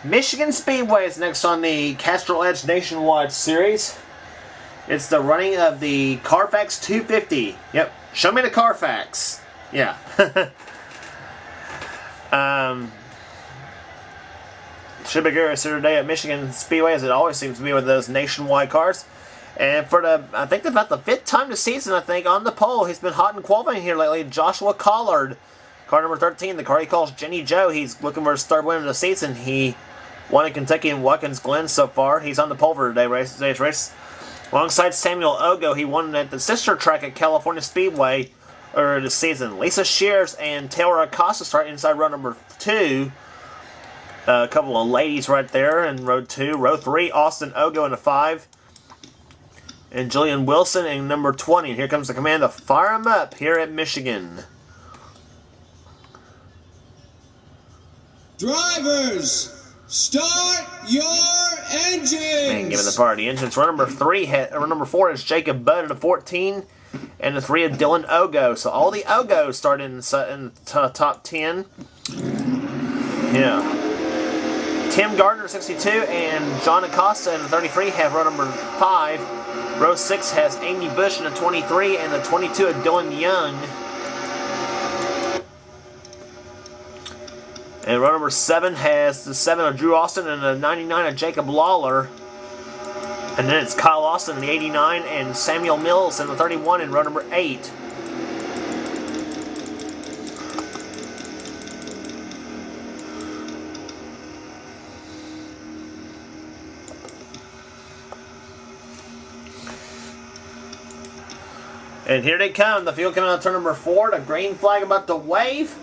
Michigan Speedway is next on the Castrol Edge Nationwide Series. It's the running of the Carfax 250. Yep, show me the Carfax. Yeah. Should be good today at Michigan Speedway, as it always seems to be with those nationwide cars. And for I think about the 5th time this season, on the pole. He's been hot in qualifying here lately. Joshua Collard, car number 13, the car he calls Jenny Joe. He's looking for his 3rd win of the season. He won in Kentucky and Watkins Glen so far. He's on the pole for today's race. Alongside Samuel Ogo, he won at the sister track at California Speedway earlier this season. Lisa Shears and Taylor Acosta start inside row number 2. A couple of ladies right there in row 2. Row 3, Austin Ogo in the 5. And Julian Wilson in number 20. And here comes the command to fire him up here at Michigan. Drivers, start your engines! Man, giving the party engines. Row number 4 is Jacob Budd in the 14. And the 3 of Dylan Ogo. So all the Ogos start in the top 10. Yeah. Tim Gardner, 62, and John Acosta in the 33 have row number 5. Row 6 has Amy Bush in the 23 and the 22 of Dylan Young. And row number 7 has the 7 of Drew Austin and the 99 of Jacob Lawler. And then it's Kyle Austin in the 89 and Samuel Mills in the 31 in row number 8. And here they come. The field coming out of turn number 4. The green flag about to wave.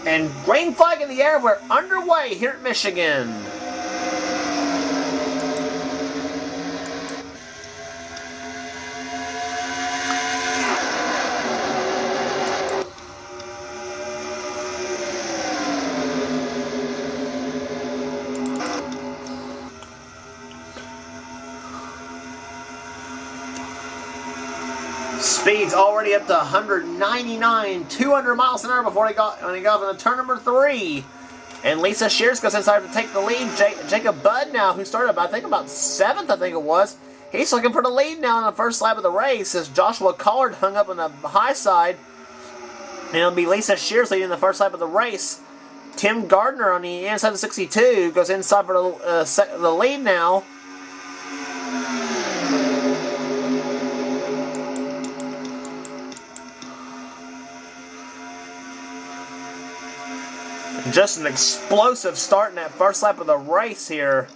And green flag in the air. We're underway here at Michigan. Speed's already up to 199, 200 miles an hour before when he got into turn number 3. And Lisa Shears goes inside to take the lead. Jacob Budd now, who started, about 7th, I think it was. He's looking for the lead now in the first lap of the race as Joshua Collard hung up on the high side. And it'll be Lisa Shears leading the first lap of the race. Tim Gardner on the inside of 62 goes inside for the lead now. Just an explosive start in that first lap of the race here.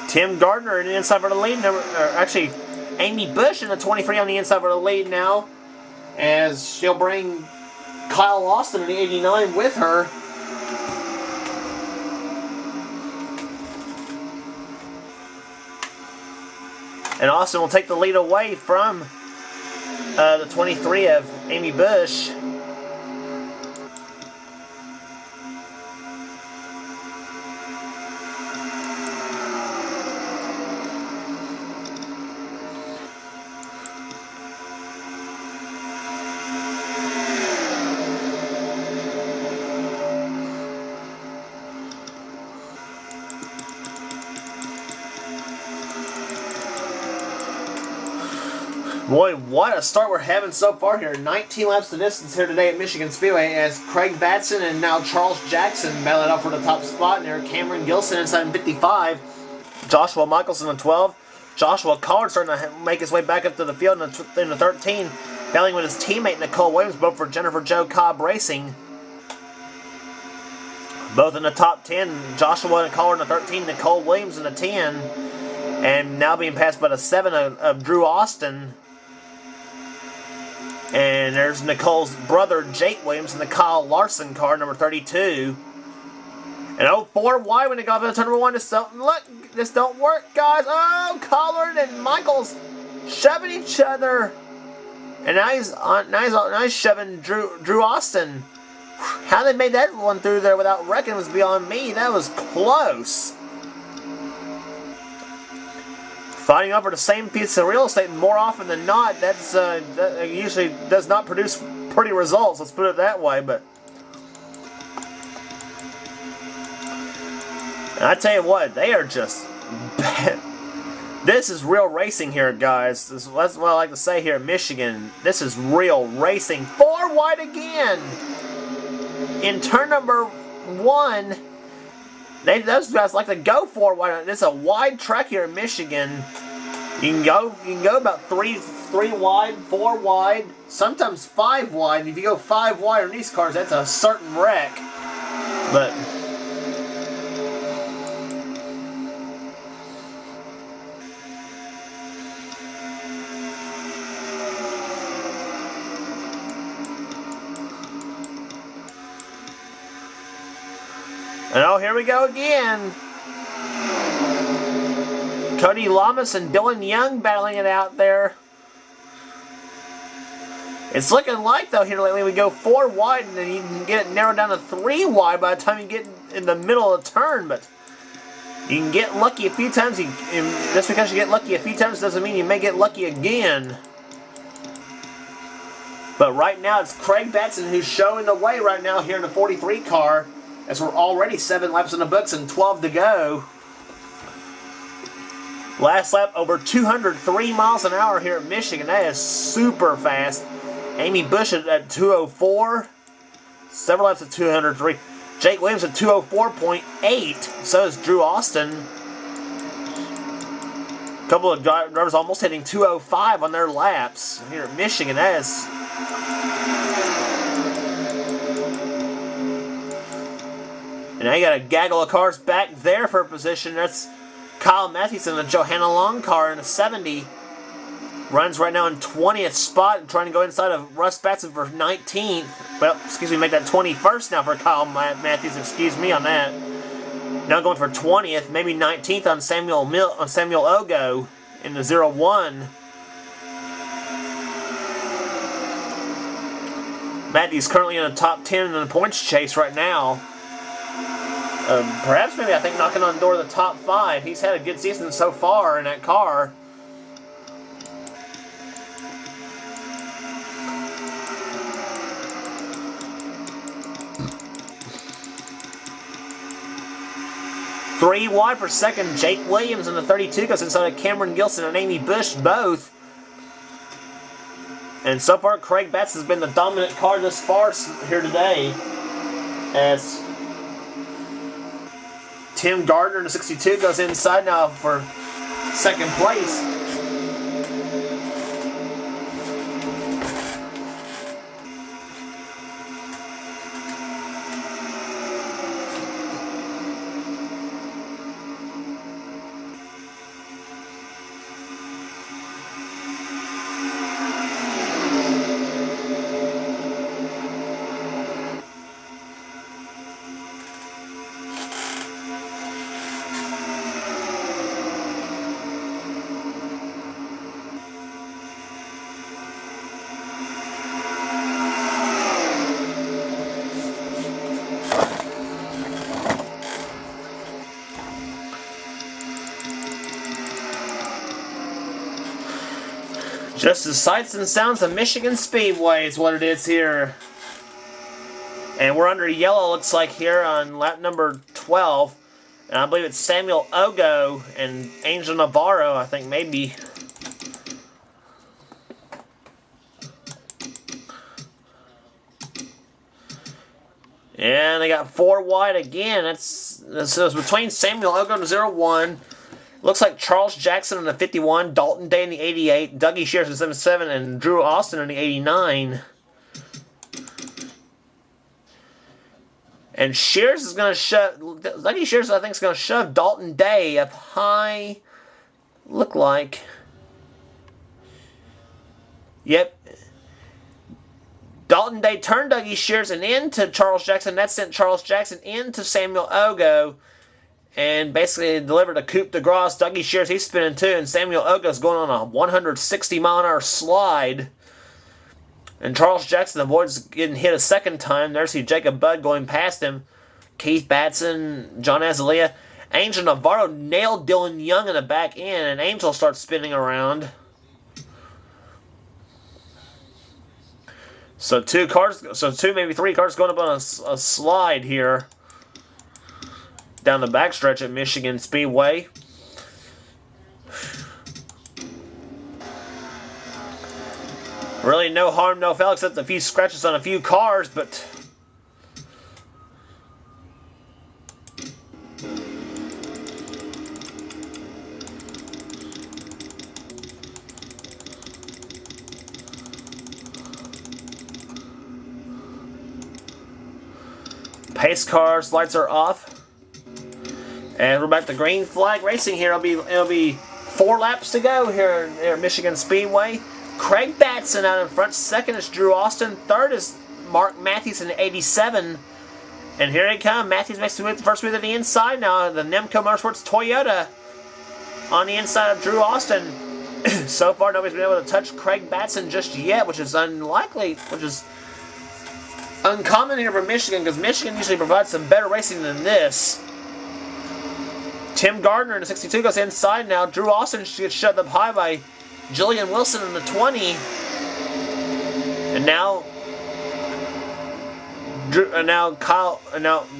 Tim Gardner in the inside for the lead. Actually, Amy Bush in the 23 on the inside for the lead now. As she'll bring Kyle Austin in the 89 with her. And Austin will take the lead away from the 23 of Amy Bush. Boy, what a start we're having so far here. 19 laps the distance here today at Michigan Speedway as Craig Batson and now Charles Jackson battle it up for the top spot. And there Cameron Gilson inside in 55. Joshua Michelson in 12. Joshua Collard starting to make his way back up to the field in the 13. Battling with his teammate Nicole Williams, both for Jennifer Jo Cobb Racing. Both in the top 10. Joshua and Collard in the 13. Nicole Williams in the 10. And now being passed by the 7 of Drew Austin. And there's Nicole's brother, Jake Williams, in the Kyle Larson car, number 32. And 04 wide when they got into turn number 1. This don't work, guys. Oh, Collard and Michaels shoving each other. And now he's shoving Drew Austin. How they made that one through there without wrecking was beyond me. That was close. Fighting over the same piece of real estate more often than not, that usually does not produce pretty results, let's put it that way. But And I tell you what, they are just bad. This is real racing here, guys. That's what I like to say here at Michigan. This is real racing. 4 wide again. In turn number 1, those guys like to go 4 wide. It's a wide track here in Michigan. You can go about 3 wide, 4 wide, sometimes 5 wide. And if you go 5 wide on these cars, that's a certain wreck. But and oh, here we go again. Cody Lamas and Dylan Young battling it out there. It's looking like, though, here lately we go 4 wide and then you can get it narrowed down to 3 wide by the time you get in the middle of the turn. But you can get lucky a few times. Just because you get lucky a few times doesn't mean you may get lucky again. But right now it's Craig Batson who's showing the way right now here in the 43 car, as we're already 7 laps in the books and 12 to go. Last lap over 203 miles an hour here at Michigan. That is super fast. Amy Bush at 204. Several laps at 203. Jake Williams at 204.8. So is Drew Austin. A couple of drivers almost hitting 205 on their laps here at Michigan. That is... And now you got a gaggle of cars back there for a position. That's Kyle Matthews in the Johanna Long car in a 70. Runs right now in 20th spot, trying to go inside of Russ Batson for 19th. Well, excuse me, make that 21st now for Kyle Matthews. Excuse me on that. Now going for 20th, maybe 19th on Samuel Ogo in the 01. Matthews currently in the top 10 in the points chase right now. Perhaps maybe I think knocking on the door of the top 5. He's had a good season so far in that car. Three wide for second. Jake Williams in the 32 goes inside of Cameron Gilson and Amy Bush both. And so far, Craig Batson has been the dominant car this far here today, as Tim Gardner in the 62 goes inside now for second place. Just the sights and sounds of Michigan Speedway is what it is here. And we're under yellow, looks like, here on lap number 12. And I believe it's Samuel Ogo and Angel Navarro, I think, maybe. And they got 4 wide again. So it's between Samuel Ogo and the 01. Looks like Charles Jackson in the 51, Dalton Day in the 88, Dougie Shears in the 77, and Drew Austin in the 89. And Shears is going to shove, Dougie Shears I think is going to shove Dalton Day up high, look like. Yep. Dalton Day turned Dougie Shears and into Charles Jackson. That sent Charles Jackson into Samuel Ogo. And basically delivered a coupe de grace. Dougie Shears, he's spinning too. And Samuel Ogo's going on a 160 mile an hour slide. And Charles Jackson avoids getting hit a second time. There's Jacob Budd going past him. Keith Batson, John Azalea. Angel Navarro nailed Dylan Young in the back end. And Angel starts spinning around. So two, maybe 3 cars going up on a slide here. down the backstretch at Michigan Speedway. Really no harm, no foul, except a few scratches on a few cars, but pace cars, lights are off. And we're back to green flag racing here. It'll be 4 laps to go here at Michigan Speedway. Craig Batson out in front. Second is Drew Austin. Third is Mark Matthews in 87. And here they come. Matthews makes the first move to the inside now. The Nemco Motorsports Toyota on the inside of Drew Austin. So far, nobody's been able to touch Craig Batson just yet, which is unlikely, which is uncommon here for Michigan, because Michigan usually provides some better racing than this. Tim Gardner in the 62 goes inside now. Drew Austin gets shut up high by Julian Wilson in the 20. And now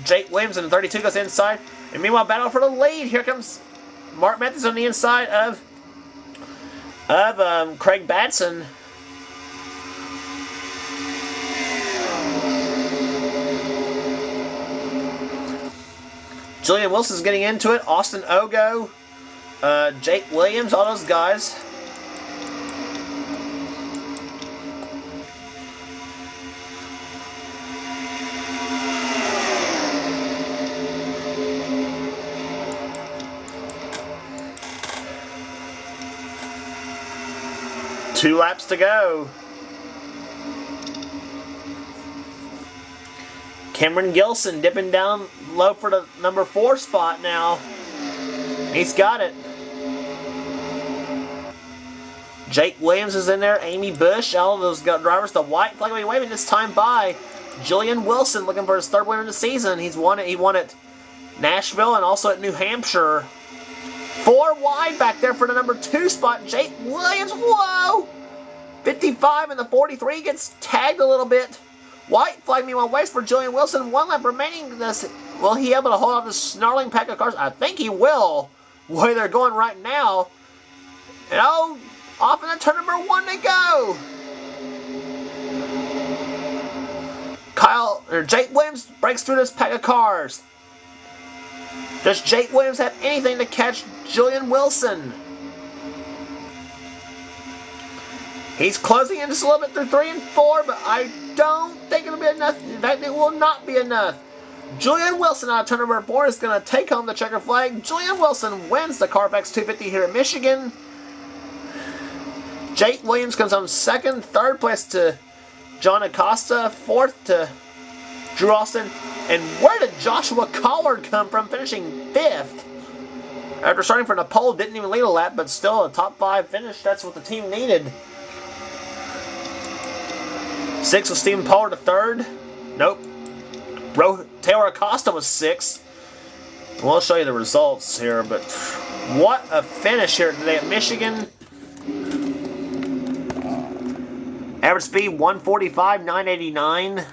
Jake Williams in the 32 goes inside. And meanwhile, battle for the lead. Here comes Mark Matthews on the inside of Craig Batson. Julian Wilson's getting into it. Austin Ogo, Jake Williams, all those guys. Two laps to go. Cameron Gilson dipping down low for the number 4 spot now. He's got it. Jake Williams is in there. Amy Bush, all of those drivers. The white flag will be waving this time by Julian Wilson, looking for his 3rd win of the season. He won at Nashville and also at New Hampshire. 4 wide back there for the number 2 spot. Jake Williams, whoa! 55 and the 43 gets tagged a little bit. White flag meanwhile waits for Julian Wilson. 1 lap remaining. Will he be able to hold off this snarling pack of cars? I think he will. The way they're going right now. And off in the turn number 1 to go. Jake Williams breaks through this pack of cars. Does Jake Williams have anything to catch Julian Wilson? He's closing in just a little bit through 3 and 4, but I don't think it'll be enough. In fact, it will not be enough. Julian Wilson out of turn number 4 is going to take home the checker flag. Julian Wilson wins the Carfax 250 here in Michigan. Jake Williams comes home 2nd. 3rd place to John Acosta. 4th to Drew Austin. And where did Joshua Collard come from, finishing 5th? After starting from the pole, didn't even lead a lap, but still a top 5 finish. That's what the team needed. 6th was Stephen Pollard, 3rd. Nope. Taylor Acosta was 6th. We'll show you the results here, but what a finish here today at Michigan. Average speed 145, 989.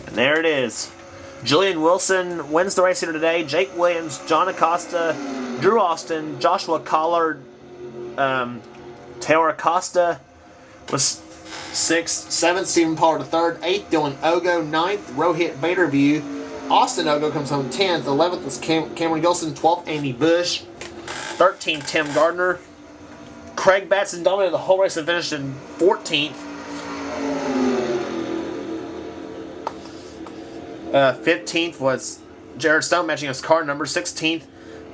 And there it is. Julian Wilson wins the race here today. Jake Williams, John Acosta, Drew Austin, Joshua Collard, Taylor Acosta was 6th, 7th, Stephen Pollard 3rd, 8th, Dylan Ogo, 9th, Rohit Baderview, Austin Ogo comes home 10th, 11th was Cameron Gilson, 12th, Amy Bush, 13th, Tim Gardner. Craig Batson dominated the whole race and finished in 14th. 15th was Jared Stone matching his car number. 16th,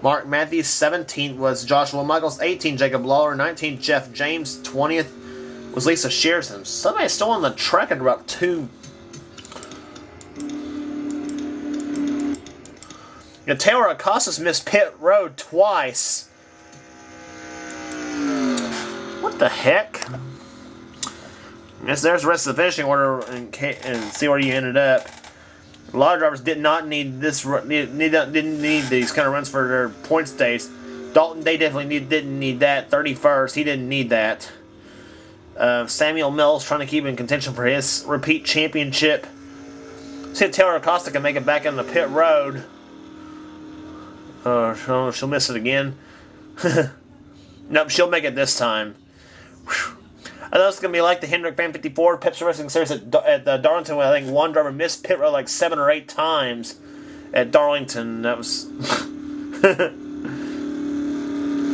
Mark Matthews. 17th was Joshua Michaels. 18th, Jacob Lawler. 19th, Jeff James. 20th was Lisa Shearson. Somebody's still on the track at about 2. And Taylor Acosta's missed pit road twice. What the heck? I guess there's the rest of the finishing order and see where you ended up. A lot of drivers did not need this. Didn't need these kind of runs for their points days. Dalton Day definitely didn't need that. 31st, he didn't need that. Samuel Mills trying to keep in contention for his repeat championship. See if Taylor Acosta can make it back on the pit road. She'll miss it again. Nope, she'll make it this time. Whew. I know it's going to be like the Hendrick Fan 54 Pepsi Racing Series at Darlington, where I think one driver missed pit road like 7 or 8 times at Darlington. That was...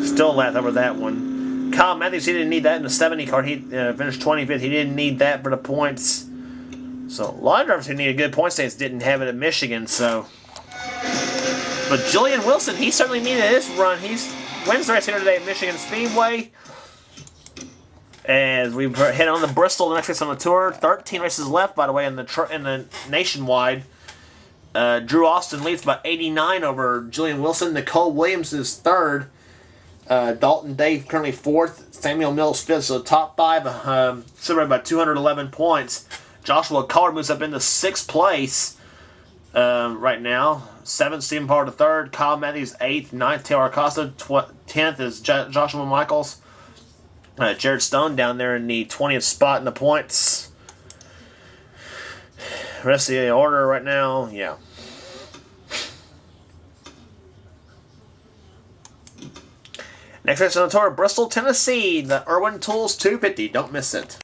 Still laughed over that one. Kyle Matthews, he didn't need that in the 70 car. He finished 25th. He didn't need that for the points. So, a lot of drivers who needed good point stands didn't have it at Michigan, so... But Julian Wilson, he certainly needed his run. He wins the race here today at Michigan Speedway. As we head on to Bristol, the next race on the tour. 13 races left, by the way, in the nationwide. Drew Austin leads by 89 over Julian Wilson. Nicole Williams is third. Dalton Day currently fourth. Samuel Mills fifth. So top 5 separated by 211 points. Joshua Collard moves up into 6th place right now. 7th, Stephen Pollard third. Kyle Matthews 8th. 9th, Taylor Acosta. 10th is Joshua Michaels. Jared Stone down there in the 20th spot in the points. Rest of the order right now, yeah. Next race on the tour, Bristol, Tennessee. The Irwin Tools 250. Don't miss it.